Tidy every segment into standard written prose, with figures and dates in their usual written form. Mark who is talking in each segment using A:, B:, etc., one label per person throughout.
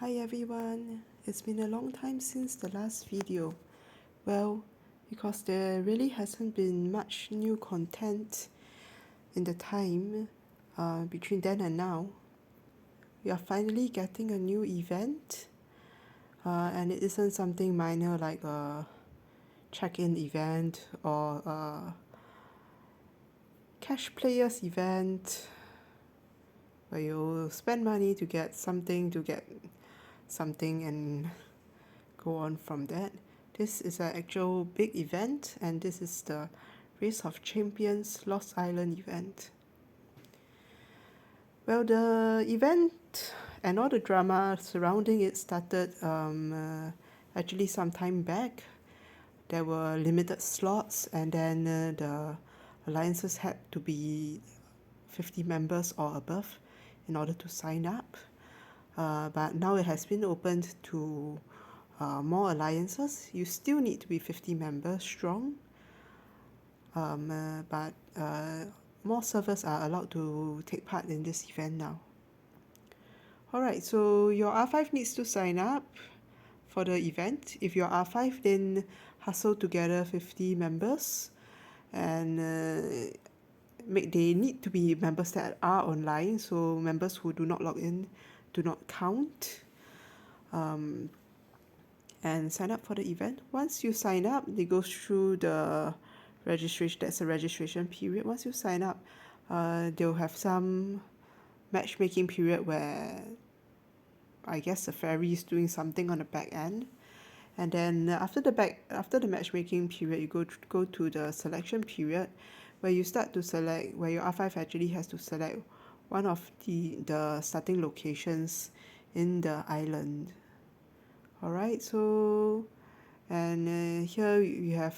A: Hi everyone, it's been a long time since the last video. Well, because there really hasn't been much new content in the time between then and now, we are finally getting a new event and it isn't something minor like a check-in event or a cash players event where you spend money to get something and go on from that. This is an actual big event, and this is the Race of Champions Lost Island event. Well, the event and all the drama surrounding it started actually some time back. There were limited slots, and then the alliances had to be 50 members or above in order to sign up. But now it has been opened to more alliances. You still need to be 50 members strong, but more servers are allowed to take part in this event now. Alright, so your R5 needs to sign up for the event. If you're R5, then hustle together 50 members, and they need to be members that are online, so members who do not log in do not count. And sign up for the event. Once you sign up, they go through the registration. That's a registration period. Once you sign up, they'll have some matchmaking period where I guess the ferry is doing something on the back end. And then after the matchmaking period, you go to the selection period, where you start to select, where your R5 actually has to select one of the starting locations in the island. Alright, so and here you have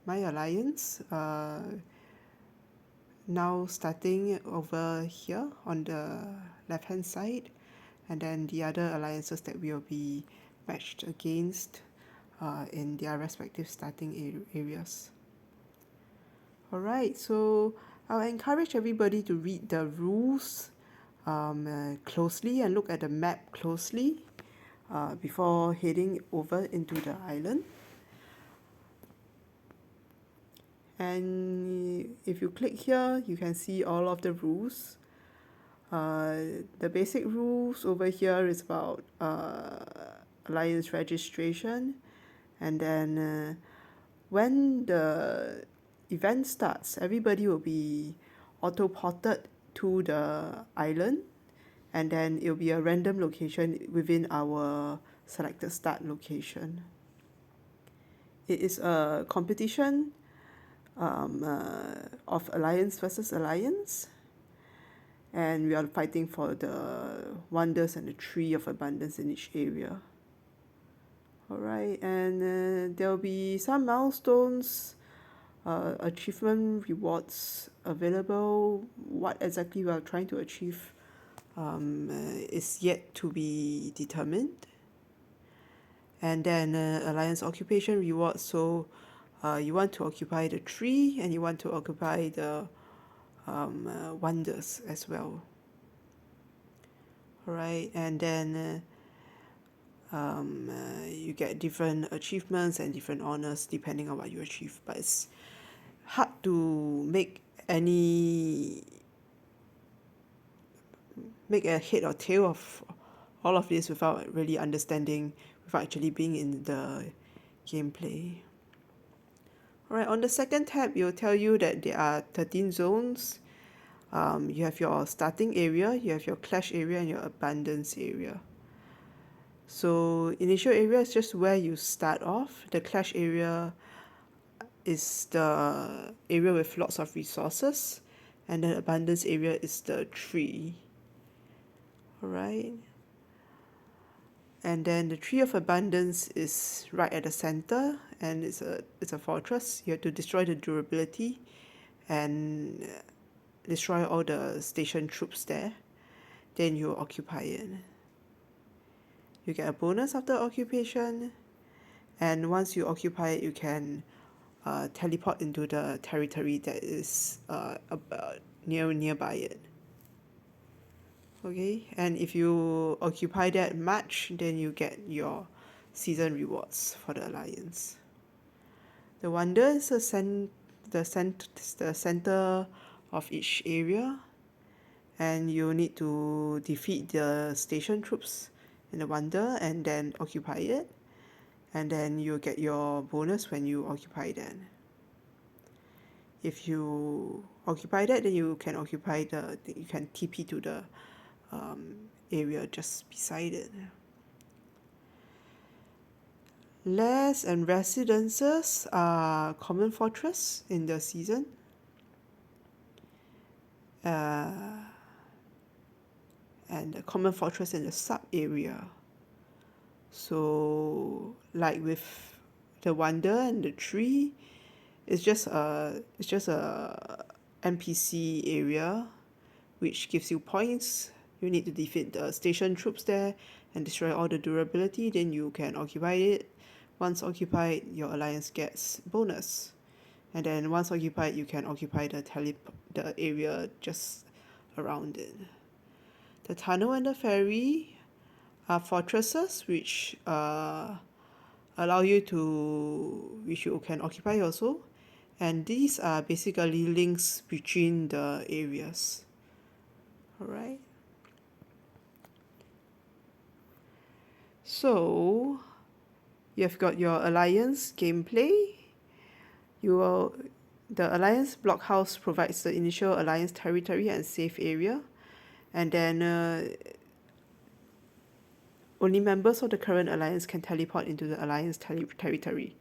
A: my alliance now starting over here on the left hand side, and then the other alliances that will be matched against in their respective starting areas. Alright, so I'll encourage everybody to read the rules closely and look at the map closely before heading over into the island. And if you click here, you can see all of the rules. The basic rules over here is about alliance registration, and then when the event starts, everybody will be auto-ported to the island, and then it'll be a random location within our selected start location. It is a competition of alliance versus alliance, and we are fighting for the wonders and the tree of abundance in each area. Alright, and there will be some milestones, achievement rewards available. What exactly we are trying to achieve is yet to be determined. And then alliance occupation rewards, so you want to occupy the tree and you want to occupy the wonders as well. Alright, and then you get different achievements and different honors depending on what you achieve, but it's hard to make a head or tail of all of this without really understanding, without actually being in the gameplay. Alright, on the second tab, it will tell you that there are 13 zones. You have your starting area, you have your clash area, and your abundance area. So initial area is just where you start off. The clash area is the area with lots of resources, and the abundance area is the tree. Alright. And then the tree of abundance is right at the center, and it's a fortress. You have to destroy the durability and destroy all the station troops there. Then you occupy it. You get a bonus after occupation, and once you occupy it, you can teleport into the territory that is nearby it. Okay, and if you occupy that much, then you get your season rewards for the alliance. The wonder is the center of each area, and you need to defeat the station troops in the wonder and then occupy it, and then you get your bonus when you occupy that. If you occupy that, then you can TP to the area just beside it. Lairs and residences are common fortress in the season. And the common fortress in the sub area. So like with the wonder and the tree, it's just a NPC area which gives you points. You need to defeat the station troops there and destroy all the durability, then you can occupy it. Once occupied, your alliance gets bonus. And then once occupied, you can occupy the area just around it. The tunnel and the ferry are fortresses which allow you to, which you can occupy also. And these are basically links between the areas. Alright. So you've got your alliance gameplay. The alliance blockhouse provides the initial alliance territory and safe area, and then only members of the current alliance can teleport into the alliance territory.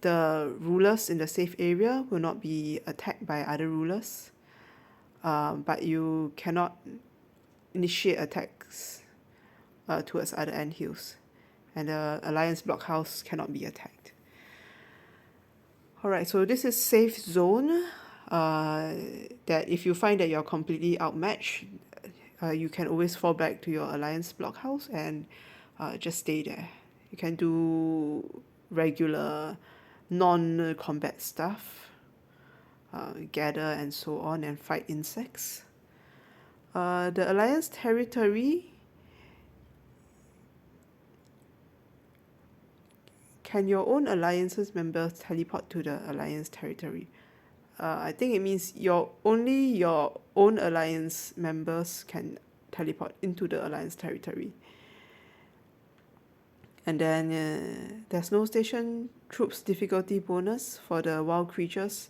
A: The rulers in the safe area will not be attacked by other rulers, but you cannot initiate attacks towards other anthills, and the alliance blockhouse cannot be attacked. Alright, so this is safe zone. That if you find that you're completely outmatched, you can always fall back to your alliance blockhouse and just stay there. You can do regular non-combat stuff, gather and so on, and fight insects. The alliance territory, can your own alliance's members teleport to the alliance territory? I think it means only your own alliance members can teleport into the alliance territory. And then there's no station troops difficulty bonus for the wild creatures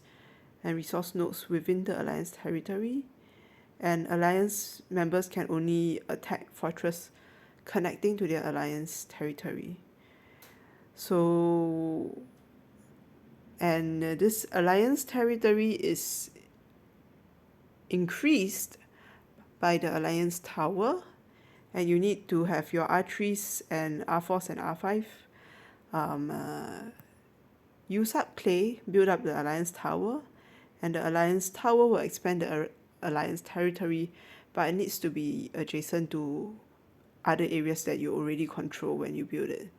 A: and resource nodes within the alliance territory. And alliance members can only attack fortress connecting to their alliance territory. So, and this alliance territory is increased by the alliance tower, and you need to have your R3s and R4s and R5 use up clay, build up the alliance tower, and the alliance tower will expand the alliance territory, but it needs to be adjacent to other areas that you already control when you build it.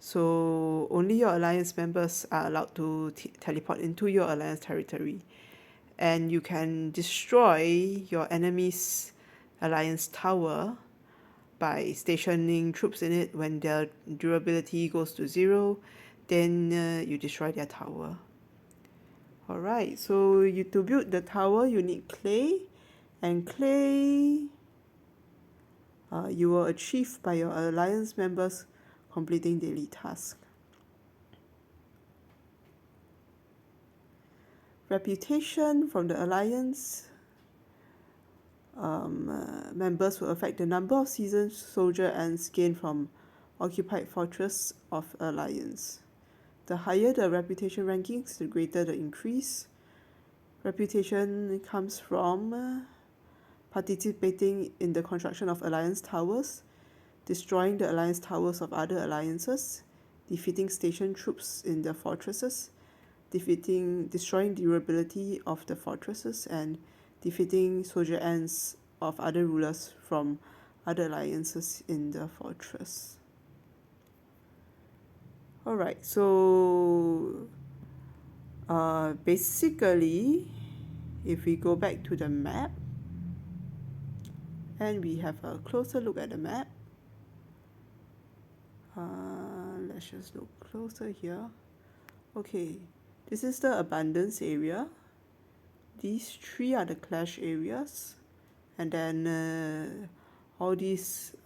A: So only your alliance members are allowed to teleport into your alliance territory, and you can destroy your enemy's alliance tower by stationing troops in it. When their durability goes to 0, then you destroy their tower. Alright, so to build the tower you need clay, and clay you will achieve by your alliance members completing daily tasks. Reputation from the alliance members will affect the number of seasoned soldier ants gained from occupied fortress of alliance. The higher the reputation rankings, the greater the increase. Reputation comes from participating in the construction of alliance towers, destroying the alliance towers of other alliances, defeating station troops in the fortresses, destroying durability of the fortresses, and defeating soldier ants of other rulers from other alliances in the fortress. Alright, so basically, if we go back to the map And we have a closer look at the map. Let's just look closer here. Okay, this is the abundance area. These three are the clash areas. And then all these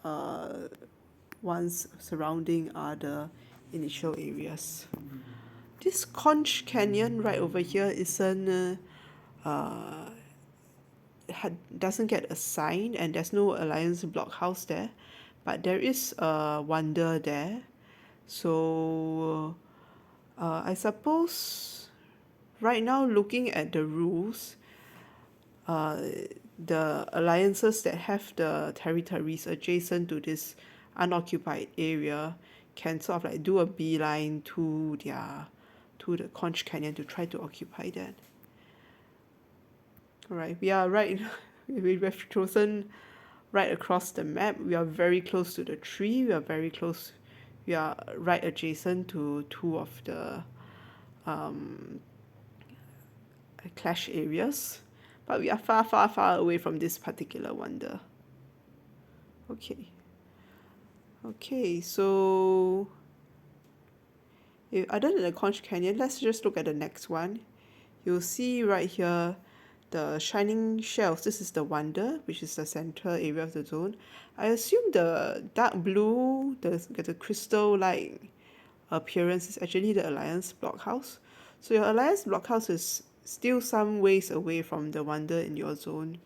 A: ones surrounding are the initial areas. This Conch Canyon right over here isn't doesn't get assigned, and there's no Alliance blockhouse there, but there is a wonder there. So I suppose right now, looking at the rules, the alliances that have the territories adjacent to this unoccupied area can sort of like do a beeline to the Conch Canyon to try to occupy that. All right, we are right. We've chosen right across the map. We are very close to the tree. We are very close. We are right adjacent to two of the clash areas, but we are far, far, far away from this particular wonder. Okay, so other than the Conch Canyon, let's just look at the next one. You'll see right here the shining shells. This is the wonder, which is the central area of the zone. I assume the dark blue, the crystal-like appearance is actually the Alliance blockhouse. So your Alliance blockhouse is still some ways away from the wonder in your zone.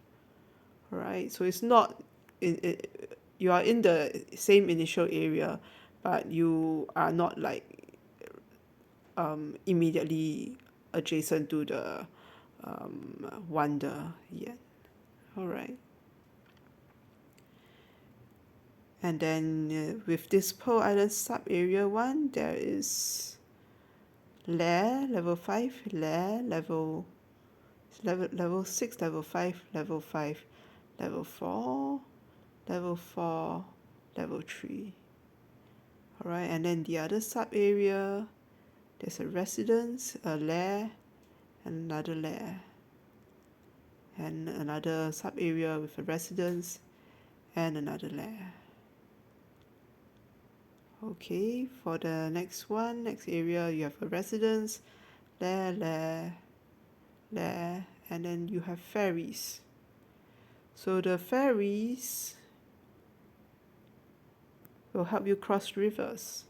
A: Alright, so it's not you are in the same initial area, but you are not like immediately adjacent to the wonder yet. Alright. And then with this Pearl Island sub area 1, there is Lair level 5, Lair level 6, level 5, level 5, level 4, level 4, level 3. Alright, and then the other sub area, there's a residence, a lair, and another lair. And another sub area with a residence and another lair. Okay, for the next area, you have a residence, lair, and then you have ferries. So the ferries will help you cross rivers,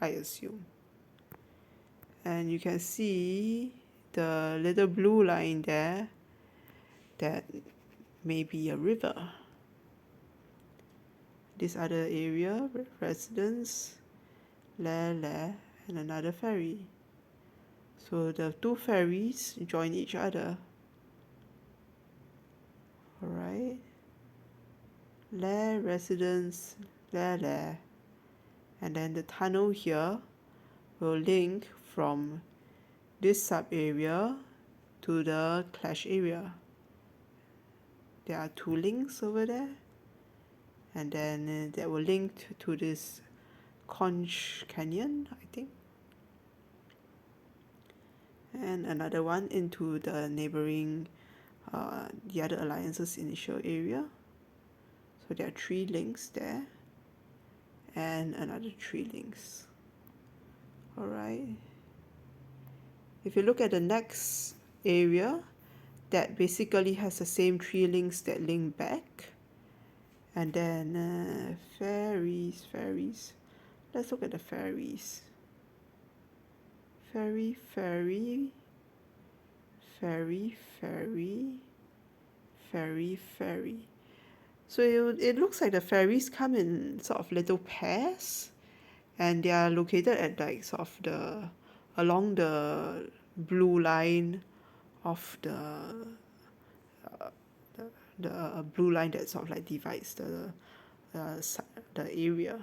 A: I assume. And you can see the little blue line there, that may be a river. This other area, residence, lair, and another ferry. So the two ferries join each other. Alright. Lair, residence, lair. And then the tunnel here will link from this sub area to the clash area. There are two links over there, and then that will link to this Conch Canyon, I think, and another one into the neighboring the other alliance's initial area. So there are 3 links there, and another 3 links. Alright, if you look at the next area, that basically has the same 3 links that link back. And then ferries. Let's look at the ferries. Ferry. So it looks like the ferries come in sort of little pairs, and they are located at like sort of along the blue line of the blue line that sort of like divides the area.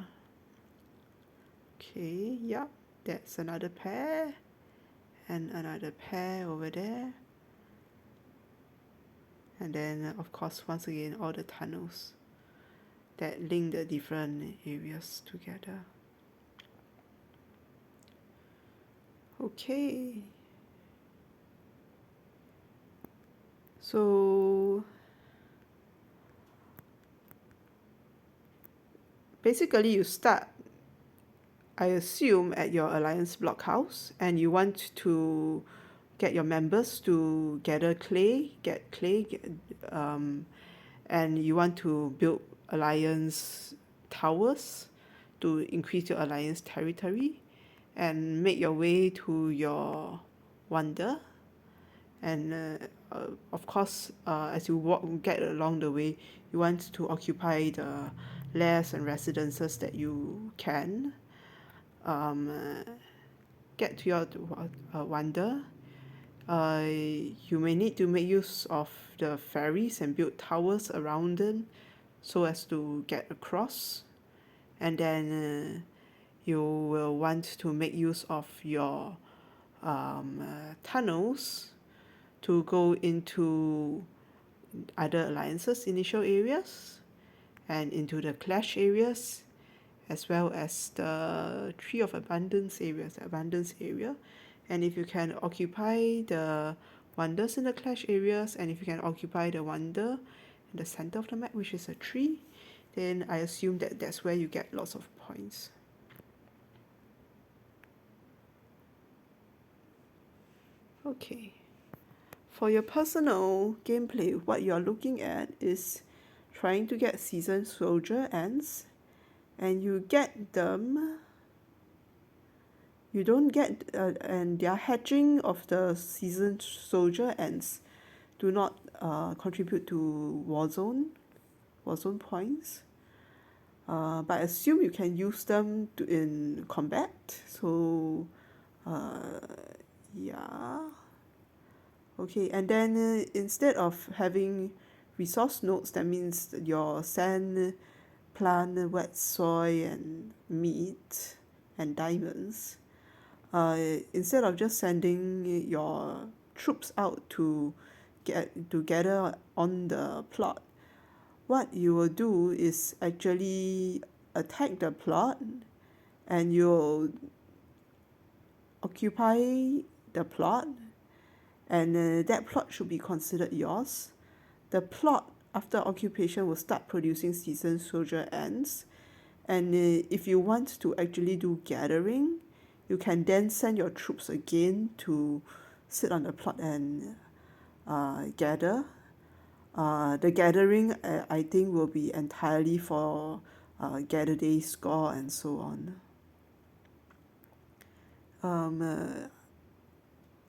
A: Okay, yeah, that's another pair, and another pair over there. And then of course, once again, all the tunnels that link the different areas together. Okay, so basically you start, I assume, at your Alliance Blockhouse, and you want to get your members to gather clay, and you want to build Alliance towers to increase your Alliance territory, and make your way to your wonder. And of course, as you get along the way, you want to occupy the lairs and residences that you can. Get to your wonder. You may need to make use of the ferries and build towers around them so as to get across. And then you will want to make use of your tunnels to go into other alliances initial areas and into the clash areas, as well as the Tree of Abundance areas, the abundance area. And if you can occupy the wonders in the clash areas, and if you can occupy the wonder in the center of the map, which is a tree, then I assume that that's where you get lots of points. Okay. For your personal gameplay, what you're looking at is trying to get seasoned soldier ants, and you get them. You don't get, and their hatching of the seasoned soldier ants do not contribute to Warzone points. But I assume you can use them in combat. So, yeah. Okay, and then instead of having resource nodes, that means your sand, plant, wet soil, and meat, and diamonds. Instead of just sending your troops out to gather on the plot, what you will do is actually attack the plot, and you'll occupy the plot, and that plot should be considered yours. The plot after occupation will start producing seasoned soldier ants, and if you want to actually do gathering, you can then send your troops again to sit on the plot and gather. The gathering, I think, will be entirely for gather day score and so on.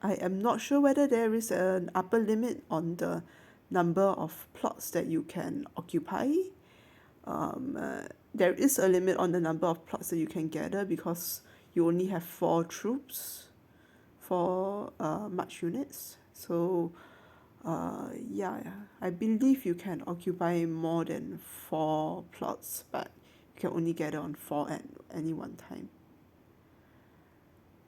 A: I am not sure whether there is an upper limit on the number of plots that you can occupy. There is a limit on the number of plots that you can gather because you only have 4 troops for March units. So yeah, I believe you can occupy more than 4 plots, but you can only gather on 4 at any one time.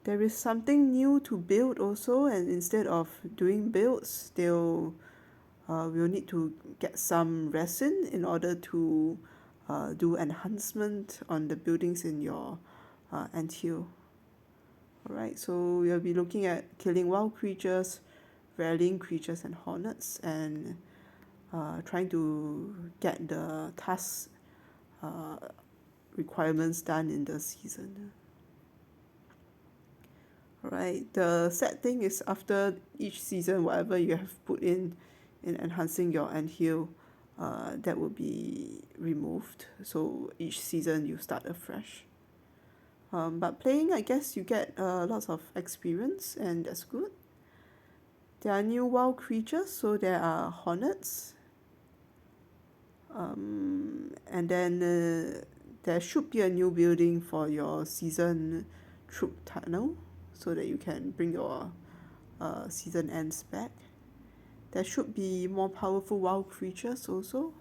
A: There is something new to build also, and instead of doing builds, will need to get some resin in order to do enhancement on the buildings in your anthill. Alright, so we'll be looking at killing wild creatures, rallying creatures and hornets, and trying to get the task requirements done in the season. Alright, the sad thing is after each season, whatever you have put in enhancing your anthill, that will be removed. So each season you start afresh. But playing, I guess you get lots of experience, and that's good. There are new wild creatures, so there are hornets. And then there should be a new building for your season troop tunnel, so that you can bring your season ends back. There should be more powerful wild creatures also.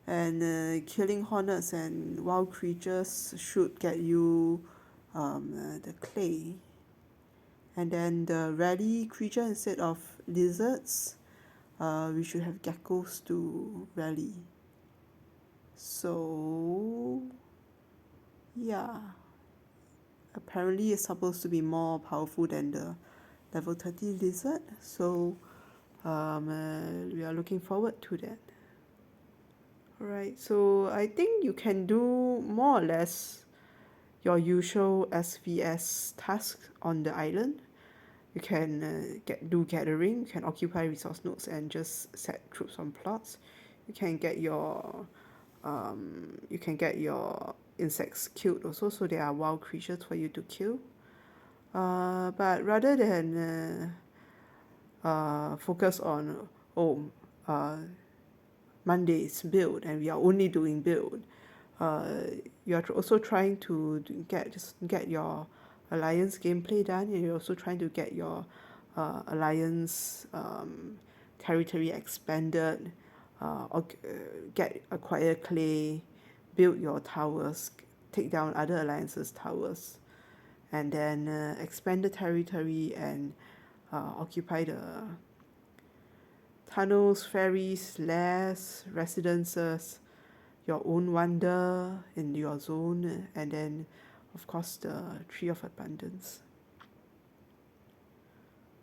A: And killing hornets and wild creatures should get you the clay. And then the rally creature, instead of lizards, we should have geckos to rally. So yeah, apparently it's supposed to be more powerful than the level 30 lizard. So we are looking forward to that. Alright, so I think you can do more or less your usual SVS tasks on the island. You can do gathering, you can occupy resource nodes and just set troops on plots. You can get your insects killed also, so there are wild creatures for you to kill. But rather than focus on Monday's build and we are only doing build, you are also trying to get your alliance gameplay done, and you're also trying to get your alliance territory expanded, acquire clay, build your towers, take down other alliances' towers, and then expand the territory and occupy the tunnels, ferries, lairs, residences, your own wonder in your zone, and then, of course, the Tree of Abundance.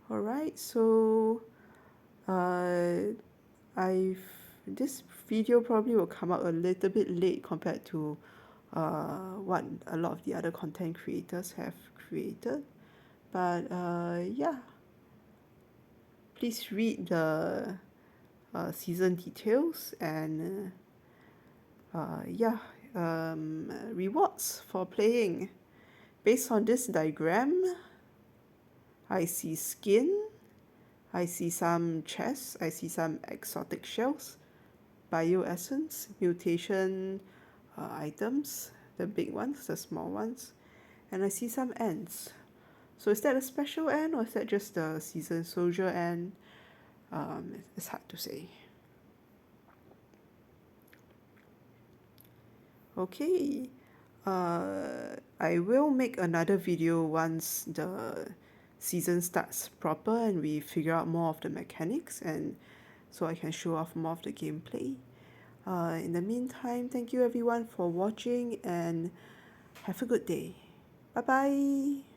A: Alright, so this video probably will come out a little bit late compared to what a lot of the other content creators have created. But yeah, please read the season details and rewards for playing. Based on this diagram, I see skin, I see some chests, I see some exotic shells, bioessence, mutation items, the big ones, the small ones, and I see some ants. So is that a special ant or is that just a season soldier ant? It's hard to say. Okay, I will make another video once the season starts proper and we figure out more of the mechanics, and so I can show off more of the gameplay. In the meantime, thank you everyone for watching and have a good day. Bye bye.